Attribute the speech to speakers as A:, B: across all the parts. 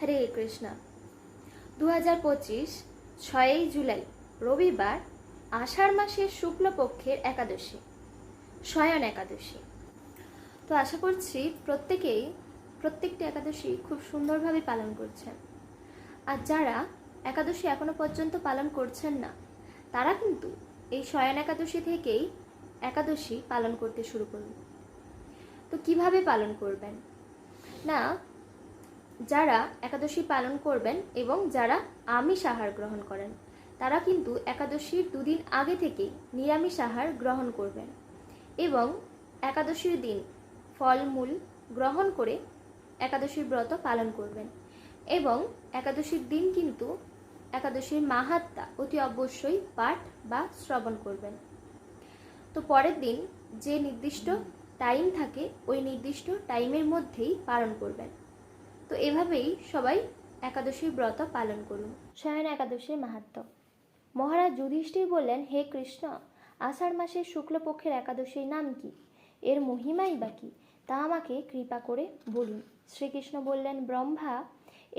A: হরে কৃষ্ণ। 2025 6ই জুলাই রবিবার, আষাঢ় মাসের শুক্লপক্ষের একাদশী, শয়ন একাদশী। তো আশা করছি প্রত্যেকটি একাদশী খুব সুন্দরভাবে পালন করছেন। আর যারা একাদশী এখনো পর্যন্ত পালন করছেন না, তারা কিন্তু এই শয়ন একাদশী থেকেই একাদশী পালন করতে শুরু করুন। তো কিভাবে পালন করবেন না, যারা একাদশী পালন করবেন এবং যারা আমিষ আহার গ্রহণ করেন, তারা কিন্তু একাদশীর দুদিন আগে থেকেই নিরামিষ আহার গ্রহণ করবেন এবং একাদশীর দিন ফলমূল গ্রহণ করে একাদশীর ব্রত পালন করবেন। এবং একাদশীর দিন কিন্তু একাদশীর মাহাত্ম্য অতি অবশ্যই পাঠ বা শ্রবণ করবেন। তো পরের দিন যে নির্দিষ্ট টাইম থাকে, ওই নির্দিষ্ট টাইমের মধ্যেই পালন করবেন। তো এভাবেই সবাই একাদশীর ব্রত পালন করুন। শয়ন একাদশীর মাহাত্ম্য। মহারাজ যুধিষ্ঠির বললেন, হে কৃষ্ণ, আষাঢ় মাসের শুক্লপক্ষের একাদশীর নাম কি? এর মহিমাই বা কি, তা আমাকে কৃপা করে বলুন। শ্রীকৃষ্ণ বললেন, ব্রহ্মা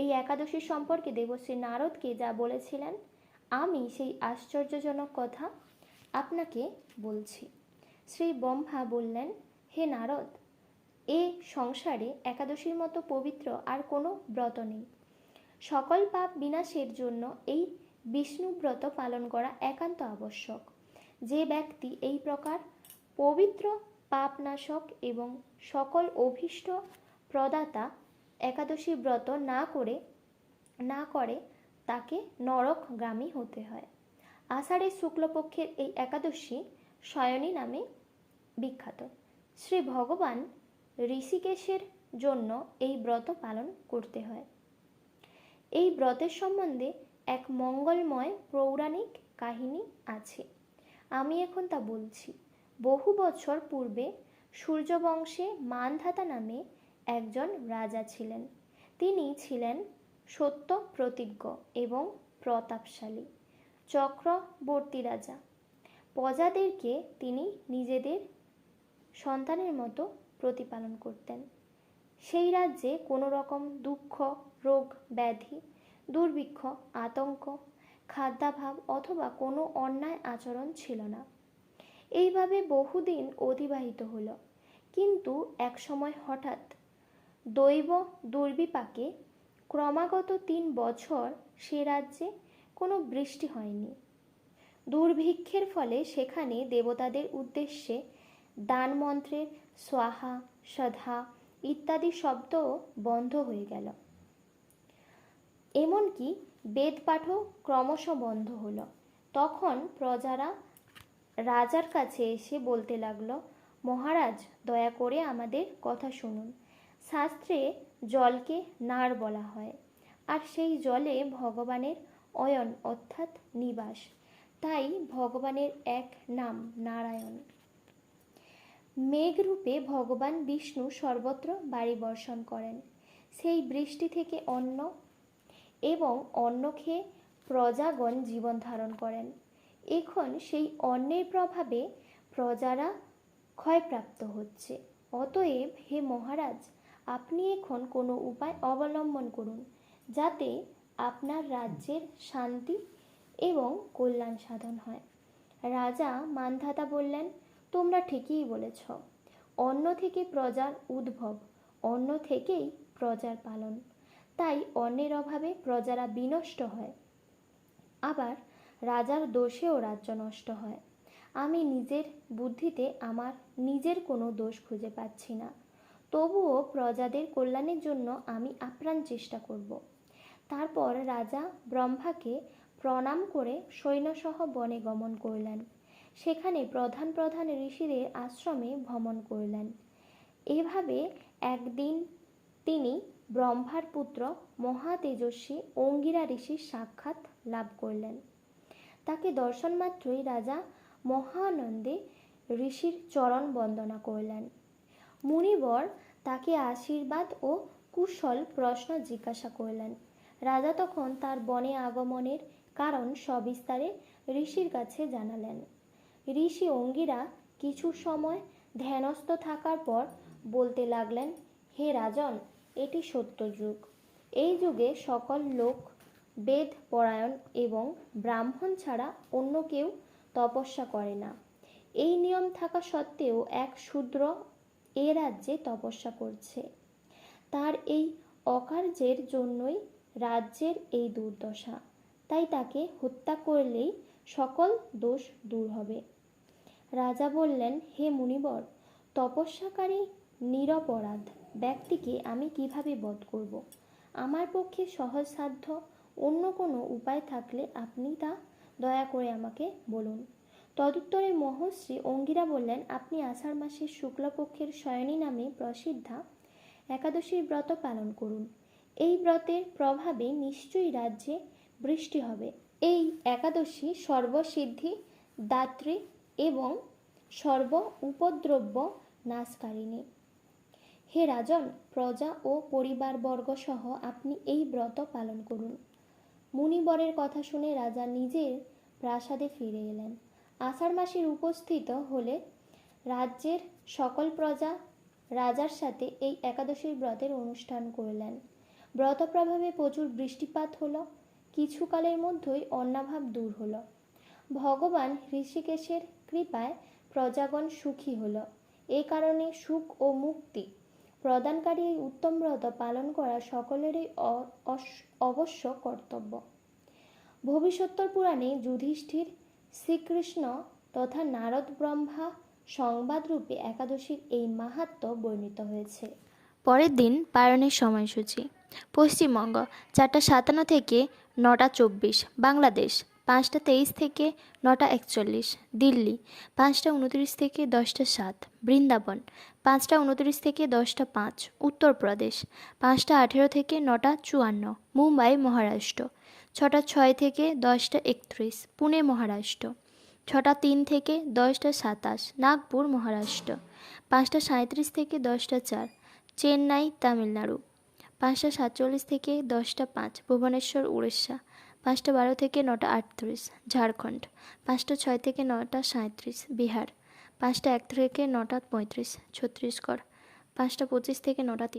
A: এই একাদশীর সম্পর্কে দেবশ্রী নারদকে যা বলেছিলেন, আমি সেই আশ্চর্যজনক কথা আপনাকে বলছি। শ্রী ব্রহ্মা বললেন, হে নারদ, এ সংসারে একাদশীর মতো পবিত্র আর কোনো ব্রত নেই। সকল পাপ বিনাশের জন্য এই বিষ্ণু ব্রত পালন করা একান্ত আবশ্যক। যে ব্যক্তি এই প্রকার পবিত্র পাপনাশক এবং সকল অভীষ্ট প্রদাতা একাদশী ব্রত না করে তাকে নরকগামী হতে হয়। আষাঢ়ের শুক্লপক্ষের এই একাদশী শয়নী নামে বিখ্যাত। শ্রী ভগবান ঋষিকেশের জন্য এই ব্রত পালন করতে হয়। এই ব্রতের সম্বন্ধে এক মঙ্গলময় পৌরাণিক কাহিনী আছে, আমি এখন তা বলছি। বহু বছর পূর্বে সূর্যবংশে মান্ধাতা নামে একজন রাজা ছিলেন। তিনি ছিলেন সত্য প্রতিজ্ঞ এবং প্রতাপশালী চক্রবর্তী রাজা। প্রজাদেরকে তিনি নিজেদের সন্তানের মতো প্রতিপালন করতেন। সেই রাজ্যে কোনো রকম দুঃখ, রোগ, ব্যাধি, দুর্ভিক্ষ, আতঙ্ক, খাদ্যাভাব অথবা কোনো অন্যায় আচরণ ছিল না। এইভাবে বহুদিন অতিবাহিত হলো। কিন্তু এক সময় হঠাৎ দৈব দুর্বিপাকে ক্রমাগত 3 বছর সে রাজ্যে কোনো বৃষ্টি হয়নি। দুর্ভিক্ষের ফলে সেখানে দেবতাদের উদ্দেশ্যে দান মন্ত্রের স্বাহা, সধা ইত্যাদি শব্দও বন্ধ হয়ে গেল। এমনকি বেদপাঠও ক্রমশ বন্ধ হলো। তখন প্রজারা রাজার কাছে এসে বলতে লাগলো, মহারাজ, দয়া করে আমাদের কথা শুনুন। শাস্ত্রে জলকে নার বলা হয়, আর সেই জলে ভগবানের অয়ন অর্থাৎ নিবাস। তাই ভগবানের এক নাম নারায়ণ। মেঘরূপে ভগবান বিষ্ণু সর্বত্র বাড়ি বর্ষণ করেন। সেই বৃষ্টি থেকে অন্ন এবং অন্ন খেয়ে প্রজাগণ জীবন ধারণ করেন। এখন সেই অন্নের প্রভাবে প্রজারা ক্ষয়প্রাপ্ত হচ্ছে। অতএব হে মহারাজ, আপনি এখন কোনো উপায় অবলম্বন করুন, যাতে আপনার রাজ্যের শান্তি এবং কল্যাণ সাধন হয়। রাজা মান্ধাতা বললেন, তোমরা ঠিকই বলেছ। অন্ন থেকে প্রজার উদ্ভব, অন্ন থেকেই প্রজার পালন। তাই অন্নের অভাবে প্রজারা বিনষ্ট হয়, আবার রাজার দোষেও রাজ্য নষ্ট হয়। আমি নিজের বুদ্ধিতে আমার নিজের কোনো দোষ খুঁজে পাচ্ছি না, তবুও প্রজাদের কল্যাণের জন্য আমি আপ্রাণ চেষ্টা করব। তারপর রাজা ব্রহ্মাকে প্রণাম করে সৈন্যসহ বনে গমন করলেন। সেখানে প্রধান প্রধান ঋষিদের আশ্রমে ভ্রমণ করলেন। এভাবে একদিন তিনি ব্রহ্মার পুত্র মহাতেজস্বী অঙ্গিরা ঋষির সাক্ষাৎ লাভ করলেন। তাকে দর্শন মাত্রই রাজা মহানন্দে ঋষির চরণ বন্দনা করলেন। মুনিবর তাকে আশীর্বাদ ও কুশল প্রশ্ন জিজ্ঞাসা করলেন। রাজা তখন তার বনে আগমনের কারণ সবিস্তারে ঋষির কাছে জানালেন। ঋষি অঙ্গিরা কিছু সময় ধ্যানস্থ থাকার পর বলতে লাগলেন, হে রাজন, এটি সত্যযুগ। এই যুগে সকল লোক বেদ পরায়ণ এবং ব্রাহ্মণ ছাড়া অন্য কেউ তপস্যা করে না। এই নিয়ম থাকা সত্ত্বেও এক শূদ্র এ রাজ্যে তপস্যা করছে। তার এই অকার্যের জন্যই রাজ্যের এই দুর্দশা। তাই তাকে হত্যা করলেই সকল দোষ দূর হবে। রাজা বললেন, হে মুনিবর, তপস্যাকারী নিরপরাধ ব্যক্তিকে আমি কিভাবে বধ করব? আমার পক্ষে সহজসাধ্য অন্য কোনো উপায় থাকলে আপনি তা দয়া করে আমাকে বলুন। তদুত্তরে মহর্ষি অঙ্গিরা বললেন, আপনি আষাঢ় মাসের শুক্লপক্ষের শয়নী নামে প্রসিদ্ধা একাদশীর ব্রত পালন করুন। এই ব্রতের প্রভাবে নিশ্চয়ই রাজ্যে বৃষ্টি হবে। এই একাদশী সর্বসিদ্ধি দাত্রী এবং সর্ব উপদ্রব্য নাশকারিণী। হে রাজন, প্রজা ও পরিবারবর্গ সহ আপনি এই ব্রত পালন করুন। মুনিবরের কথা শুনে রাজা নিজের প্রাসাদে ফিরে এলেন। আষাঢ় মাসের উপস্থিত হলে রাজ্যের সকল প্রজা রাজার সাথে এই একাদশীর ব্রতের অনুষ্ঠান করলেন। ব্রত প্রভাবে প্রচুর বৃষ্টিপাত হলো। কিছুকালের মধ্যেই অন্নাভাব দূর হলো। ভগবান ঋষিকেশের কৃপায় প্রজাগণ সুখী হলো। এ কারণে সুখ ও মুক্তি প্রদানকারী এই উত্তম ব্রত পালন করা সকলেরই অবশ্য কর্তব্য। ভবিষ্যোত্তর পুরাণে যুধিষ্ঠির শ্রীকৃষ্ণ তথা নারদ ব্রহ্মা সংবাদরূপে একাদশীর এই মাহাত্ম্য বর্ণিত হয়েছে। পরের দিন পালনের সময়সূচি। পশ্চিমবঙ্গ 4:57 থেকে 9:24, বাংলাদেশ 5:23 থেকে 9:41, দিল্লি 5:29 থেকে 10:07, বৃন্দাবন 5:29 থেকে 10:05, উত্তরপ্রদেশ 5:18 থেকে 9:54, মুম্বাই মহারাষ্ট্র 6:06 থেকে 10:31, পুনে মহারাষ্ট্র 6:03 থেকে 10:27, নাগপুর মহারাষ্ট্র 5:37 থেকে 10:04, চেন্নাই তামিলনাড়ু 5:47 থেকে 10:05, ভুবনেশ্বর উড়িষ্যা 5:12 থেকে 9:38, ঝাড়খণ্ড 5:06 থেকে 9:37, বিহার 5:01 থেকে 9:35, ছত্তিশগড় 5:25 থেকে 9:53।